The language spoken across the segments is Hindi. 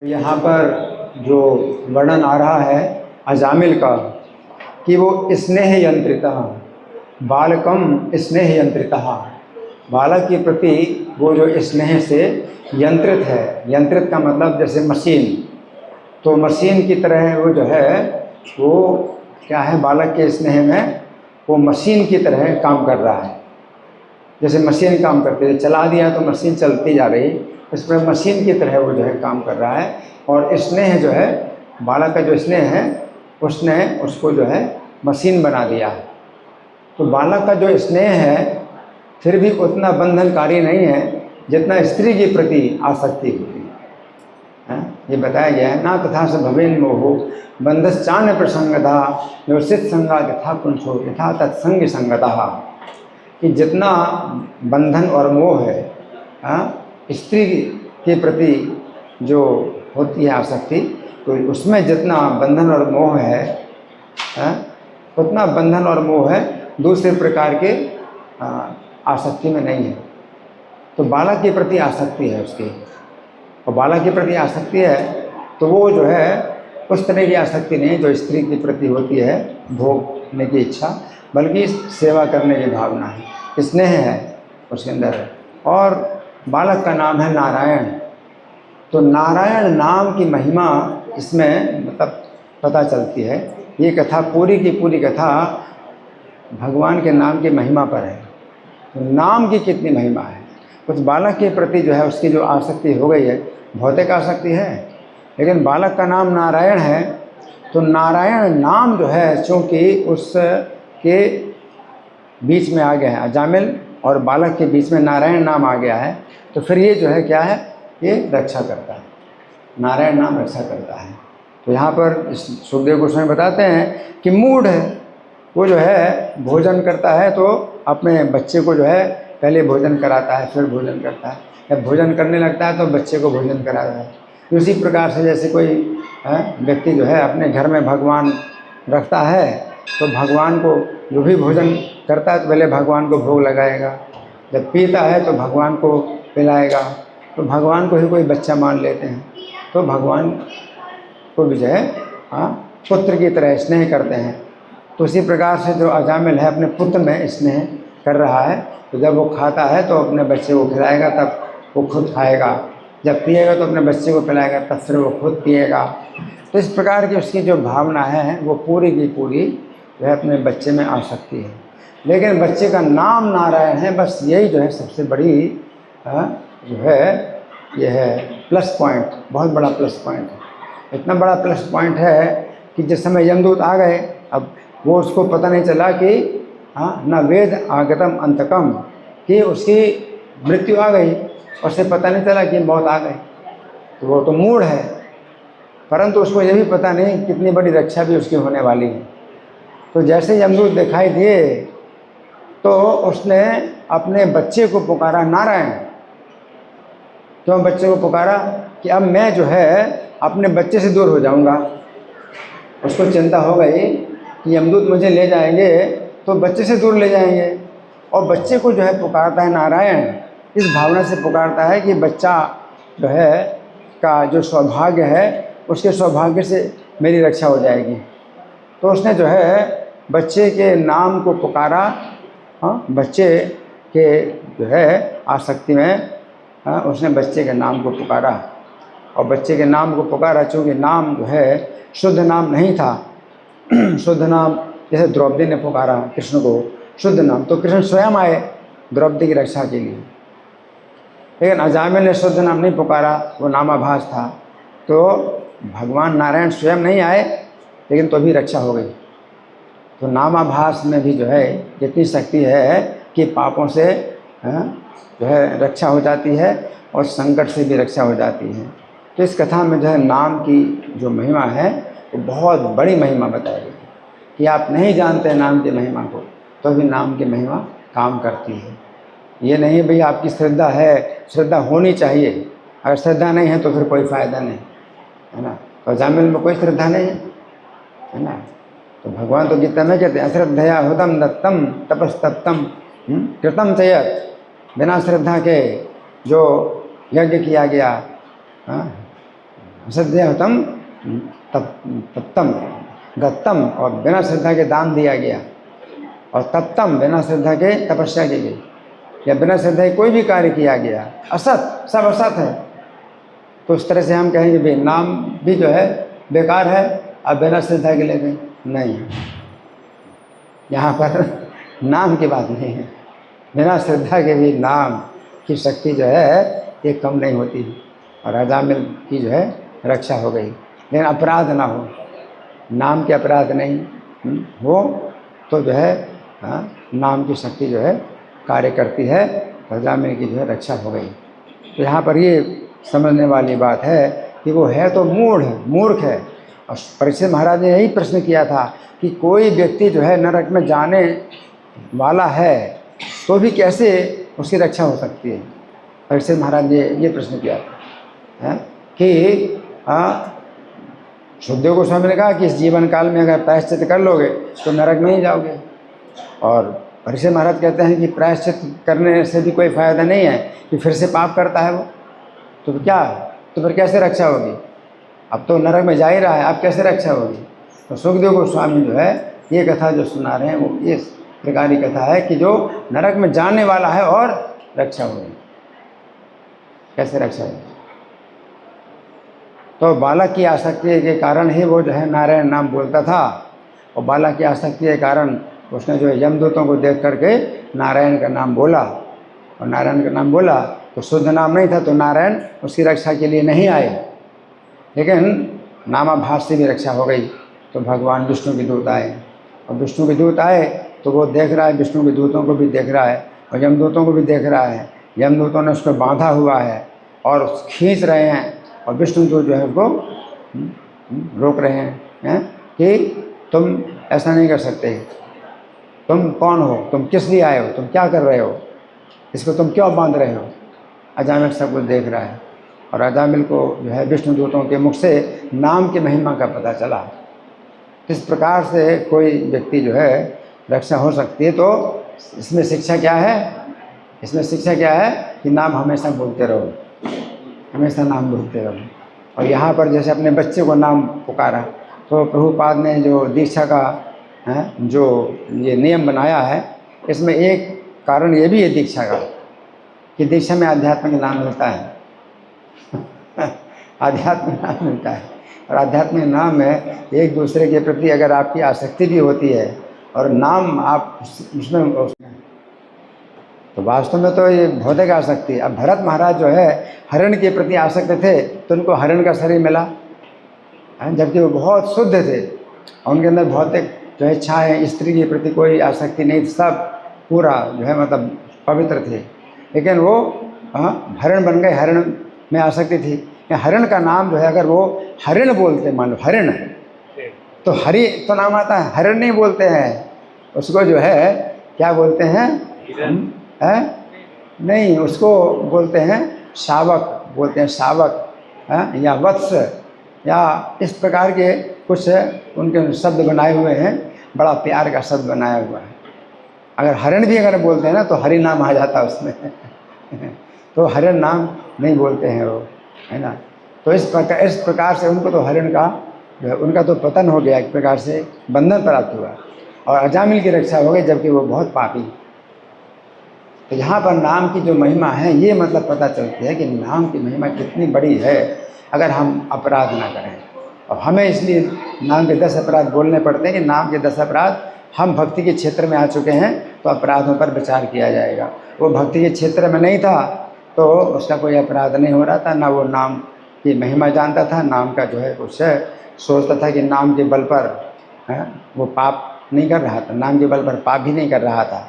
यहाँ पर जो वर्णन आ रहा है अजामिल का कि वो स्नेह यंत्रितः, बालकम स्नेह यंत्रितः, बालक के प्रति वो जो स्नेह से यंत्रित है। यंत्रित का मतलब जैसे मशीन, तो मशीन की तरह वो जो है वो क्या है, बालक के स्नेह में वो मशीन की तरह काम कर रहा है। जैसे मशीन काम करती है, चला दिया तो मशीन चलती जा रही, इस पर मशीन की तरह वो जो है काम कर रहा है। और स्नेह जो है, बालक का जो स्नेह है उसने उसको जो है मशीन बना दिया है। तो बालक का जो स्नेह है फिर भी उतना बंधनकारी नहीं है जितना स्त्री के प्रति आसक्ति होती है। ये बताया गया है ना, तथा स भवेन मोहो बंधश्चान्य प्रसंगता निवसित संगा यथा पुंसो यथा तत्संग संगता, कि जितना बंधन और मोह है स्त्री के प्रति जो होती है आसक्ति, तो उसमें जितना बंधन और मोह है उतना बंधन और मोह है दूसरे प्रकार के आसक्ति में नहीं है। तो बालक के प्रति आसक्ति है उसकी, और बालक के प्रति आसक्ति है तो वो जो है उस तरह की आसक्ति नहीं जो स्त्री के प्रति होती है, भोगने की इच्छा, बल्कि सेवा करने की भावना है, स्नेह है उसके अंदर है। और बालक का नाम है नारायण, तो नारायण नाम की महिमा इसमें मतलब पता चलती है। ये कथा पूरी की पूरी कथा भगवान के नाम की महिमा पर है। तो नाम की कितनी महिमा है। कुछ बालक के प्रति जो है उसकी जो आसक्ति हो गई है, भौतिक आसक्ति है, लेकिन बालक का नाम नारायण है, तो नारायण नाम जो है चूँकि उसके बीच में आ गया है, अजामिल और बालक के बीच में नारायण नाम आ गया है, तो फिर ये जो है क्या है, ये रक्षा करता है, नारायण नाम रक्षा करता है। तो यहाँ पर सुखदेव गोस्वामी बताते हैं कि मूढ़ है वो जो है भोजन करता है तो अपने बच्चे को जो है पहले भोजन कराता है, फिर भोजन करता है, जब भोजन करने लगता है तो बच्चे को भोजन कराता है। उसी प्रकार से जैसे कोई व्यक्ति जो है अपने घर में भगवान रखता है, तो भगवान को जो भी भोजन करता है तो पहले भगवान को भोग लगाएगा, जब पीता है तो भगवान को पिलाएगा, तो भगवान को ही कोई बच्चा मान लेते हैं, तो भगवान को भी जो है पुत्र की तरह स्नेह करते हैं। तो उसी प्रकार से जो अजामिल है अपने पुत्र में स्नेह कर रहा है, तो जब वो खाता है तो अपने बच्चे को खिलाएगा, तब वो खुद खाएगा, जब पिएगा तो अपने बच्चे को पिलाएगा, तब फिर वो खुद पिएगा। तो इस प्रकार की उसकी जो भावना है वो पूरी की पूरी जो है अपने बच्चे में आ सकती है। लेकिन बच्चे का नाम नारायण है, बस यही जो है सबसे बड़ी जो है ये है प्लस पॉइंट, बहुत बड़ा प्लस पॉइंट है। इतना बड़ा प्लस पॉइंट है कि जिस समय यमदूत आ गए, अब वो उसको पता नहीं चला कि न वेद आगतम अंतकम, कि उसकी मृत्यु आ गई, उसे पता नहीं चला कि मौत आ गई, तो वो तो मूढ़ है। परंतु उसको ये भी पता नहीं कितनी बड़ी रक्षा भी उसकी होने वाली है। तो जैसे यमदूत दिखाई दिए तो उसने अपने बच्चे को पुकारा नारायण। क्यों बच्चे को पुकारा? कि अब मैं जो है अपने बच्चे से दूर हो जाऊंगा। उसको चिंता हो गई कि यमदूत मुझे ले जाएंगे तो बच्चे से दूर ले जाएंगे, और बच्चे को जो है पुकारता है नारायण, इस भावना से पुकारता है कि बच्चा जो है का जो सौभाग्य है उसके सौभाग्य से मेरी रक्षा हो जाएगी। तो उसने जो है बच्चे के नाम को पुकारा, बच्चे के जो है आसक्ति में उसने बच्चे के नाम को पुकारा, और बच्चे के नाम को पुकारा चूँकि नाम जो है शुद्ध नाम नहीं था। शुद्ध नाम जैसे द्रौपदी ने पुकारा कृष्ण को शुद्ध नाम, तो कृष्ण स्वयं आए द्रौपदी की रक्षा के लिए, लेकिन अजामिल ने शुद्ध नाम नहीं पुकारा, वो नामाभास था। तो भगवान नारायण स्वयं नहीं आए, लेकिन तो भी रक्षा हो गई। तो नामाभास में भी जो है इतनी शक्ति है कि पापों से जो है रक्षा हो जाती है और संकट से भी रक्षा हो जाती है। तो इस कथा में जो है नाम की जो महिमा है वो बहुत बड़ी महिमा बताई गई कि आप नहीं जानते नाम की महिमा को, तो भी नाम की महिमा काम करती है। ये नहीं भाई आपकी श्रद्धा है, श्रद्धा होनी चाहिए, अगर श्रद्धा नहीं है तो फिर कोई फ़ायदा नहीं है ना। तो अजामिल में कोई श्रद्धा नहीं है ना। तो भगवान तो गीता में कहते हैं अश्रद्धया हुदम दत्तम तपस्तप्तम कृतम चयत, बिना श्रद्धा के जो यज्ञ किया गया अश्रद्धेयम तप्तम गत्तम, और बिना श्रद्धा के दान दिया गया, और तप्तम बिना श्रद्धा के तपस्या की गई, या बिना श्रद्धा के कोई भी कार्य किया गया, असत, सब असत है। तो उस तरह से हम कहेंगे भाई नाम भी जो है बेकार है, अब बिना श्रद्धा के लेते नहीं, यहाँ पर नाम की बात नहीं है। बिना श्रद्धा के भी नाम की शक्ति जो है ये कम नहीं होती, और अजामिल की जो है रक्षा हो गई। लेकिन अपराध ना हो, नाम के अपराध नहीं हो तो जो है नाम की शक्ति जो है कार्य करती है, अजामिल की जो है रक्षा हो गई। तो यहाँ पर ये समझने वाली बात है कि वो है तो मूर्ख है। और परीक्षित महाराज ने यही प्रश्न किया था कि कोई व्यक्ति जो है नरक में जाने वाला है तो भी कैसे उसकी रक्षा हो सकती है। परीक्षित महाराज ने ये प्रश्न किया था कि सुखदेव गोस्वामी ने कहा कि इस जीवन काल में अगर प्रायश्चित कर लोगे तो नरक में ही जाओगे, और परीक्षित महाराज कहते हैं कि प्रायश्चित करने से भी कोई फ़ायदा नहीं है कि फिर से पाप करता है वो, तो क्या, तो फिर कैसे रक्षा होगी। अब तो नरक में जा ही रहा है, अब कैसे रक्षा होगी। तो सुखदेव गोस्वामी जो है ये कथा जो सुना रहे हैं वो इस प्रकार की कथा है कि जो नरक में जाने वाला है और रक्षा होगी, कैसे रक्षा होगी। तो बालक की आसक्ति के कारण ही वो जो है नारायण नाम बोलता था, और बालक की आसक्ति के कारण उसने जो है यमदूतों को देख करके नारायण का नाम बोला, और नारायण का नाम बोला तो शुद्ध नाम नहीं था, तो नारायण उसकी रक्षा के लिए नहीं आए, लेकिन नामाभास से भी रक्षा हो गई। तो भगवान विष्णु के दूत आए, और विष्णु के दूत आए तो वो देख रहा है, विष्णु के दूतों को भी देख रहा है और यमदूतों को भी देख रहा है। यमदूतों ने उसको बांधा हुआ है और खींच रहे हैं, और विष्णु दूत जो है उसको रोक रहे हैं कि तुम ऐसा नहीं कर सकते, तुम कौन हो, तुम किस लिए आए हो, तुम क्या कर रहे हो, इसको तुम क्यों बांध रहे हो। अजामिल सब कुछ देख रहा है, और अजामिल को जो है विष्णु दूतों के मुख से नाम की महिमा का पता चला। इस प्रकार से कोई व्यक्ति जो है रक्षा हो सकती है। तो इसमें शिक्षा क्या है, इसमें शिक्षा क्या है कि नाम हमेशा बोलते रहो, हमेशा नाम बोलते रहो। और यहाँ पर जैसे अपने बच्चे को नाम पुकारा, तो प्रभुपाद ने जो दीक्षा का जो ये नियम बनाया है, इसमें एक कारण ये भी है दीक्षा का कि दीक्षा में आध्यात्म का नाम मिलता है आध्यात्म नाम मिलता है, और आध्यात्मिक नाम में एक दूसरे के प्रति अगर आपकी आसक्ति भी होती है और नाम आप उसमें तो वास्तव में तो ये भौतिक आसक्ति। अब भरत महाराज जो है हरण के प्रति आसक्त थे तो उनको हरण का शरीर मिला, जबकि वो बहुत शुद्ध थे और उनके अंदर भौतिक जो है इच्छाएँ, स्त्री के प्रति कोई आसक्ति नहीं थी, सब पूरा जो है मतलब पवित्र थे। लेकिन वो हरण बन गए, हरण में आसक्ति थी। हरण का नाम जो है अगर वो हरिण बोलते, मान लो हरिण, तो हरि तो नाम आता है, हरिण नहीं बोलते हैं उसको, जो है क्या बोलते हैं नहीं, उसको बोलते हैं शावक, बोलते हैं शावक या वत्स, या इस प्रकार के कुछ उनके शब्द बनाए हुए हैं, बड़ा प्यार का शब्द बनाया हुआ है। अगर हरिण भी अगर बोलते हैं ना तो हरि नाम आ जाता है उसमें तो हरिण नाम नहीं बोलते हैं वो, है ना। तो इस प्रकार से उनको तो हरिण का जो है उनका तो पतन हो गया, एक प्रकार से बंधन प्राप्त हुआ, और अजामिल की रक्षा हो गई, जबकि वो बहुत पापी। तो यहाँ पर नाम की जो महिमा है ये मतलब पता चलती है कि नाम की महिमा कितनी बड़ी है अगर हम अपराध ना करें। और हमें इसलिए नाम के 10 अपराध बोलने पड़ते हैं कि नाम के 10 अपराध, हम भक्ति के क्षेत्र में आ चुके हैं तो अपराधों पर विचार किया जाएगा। वो भक्ति के क्षेत्र में नहीं था तो उसका कोई अपराध नहीं हो रहा था, ना वो नाम की महिमा जानता था, नाम का जो है कुछ सोचता था कि नाम के बल पर वो पाप नहीं कर रहा था, नाम के बल पर पाप भी नहीं कर रहा था।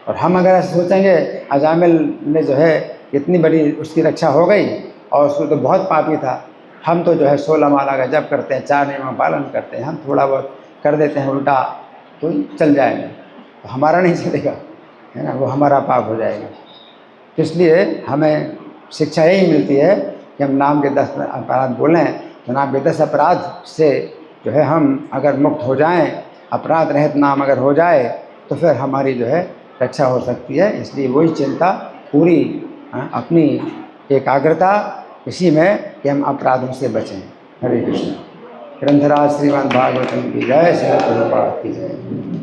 और हम अगर ऐसे सोचेंगे अजामिल ने जो है इतनी बड़ी उसकी रक्षा हो गई और उसको तो बहुत पापी था, हम तो जो है 16 माला का जप करते हैं, 4 नियमों का पालन करते हैं, हम थोड़ा बहुत कर देते हैं उल्टा तो चल जाएंगे, तो हमारा नहीं चलेगा, है ना, वो हमारा पाप हो जाएगा। तो इसलिए हमें शिक्षा यही मिलती है कि हम नाम के 10 अपराध बोलें, तो नाम के 10 अपराध से जो है हम अगर मुक्त हो जाएं, अपराध रहित नाम अगर हो जाए तो फिर हमारी जो है रक्षा हो सकती है। इसलिए वही चिंता पूरी अपनी एकाग्रता इसी में कि हम अपराधों से बचें। हरे कृष्ण। ग्रंथराज श्रीमद् भागवतम की जय, श्री प्रभुपाद की जय।